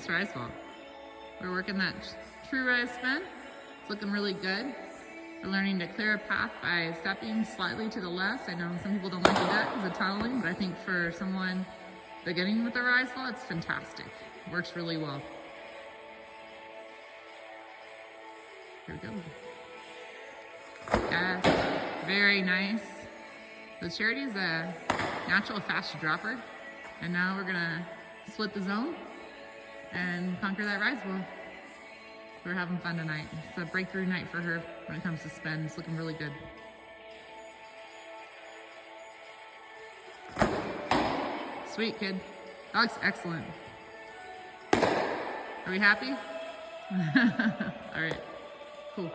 nice rise ball. We're working that true rise spin. It's looking really good. We're learning to clear a path by stepping slightly to the left. I know some people don't like to do that because of tunneling, but I think for someone beginning with the rise ball, it's fantastic. It works really well. Here we go. Yes, very nice. So Charity is a natural fast dropper. And now we're gonna split the zone and conquer that rise ball. We're having fun tonight. It's a breakthrough night for her when it comes to spin. It's looking really good. Sweet, kid. That looks excellent. Are we happy? All right, cool.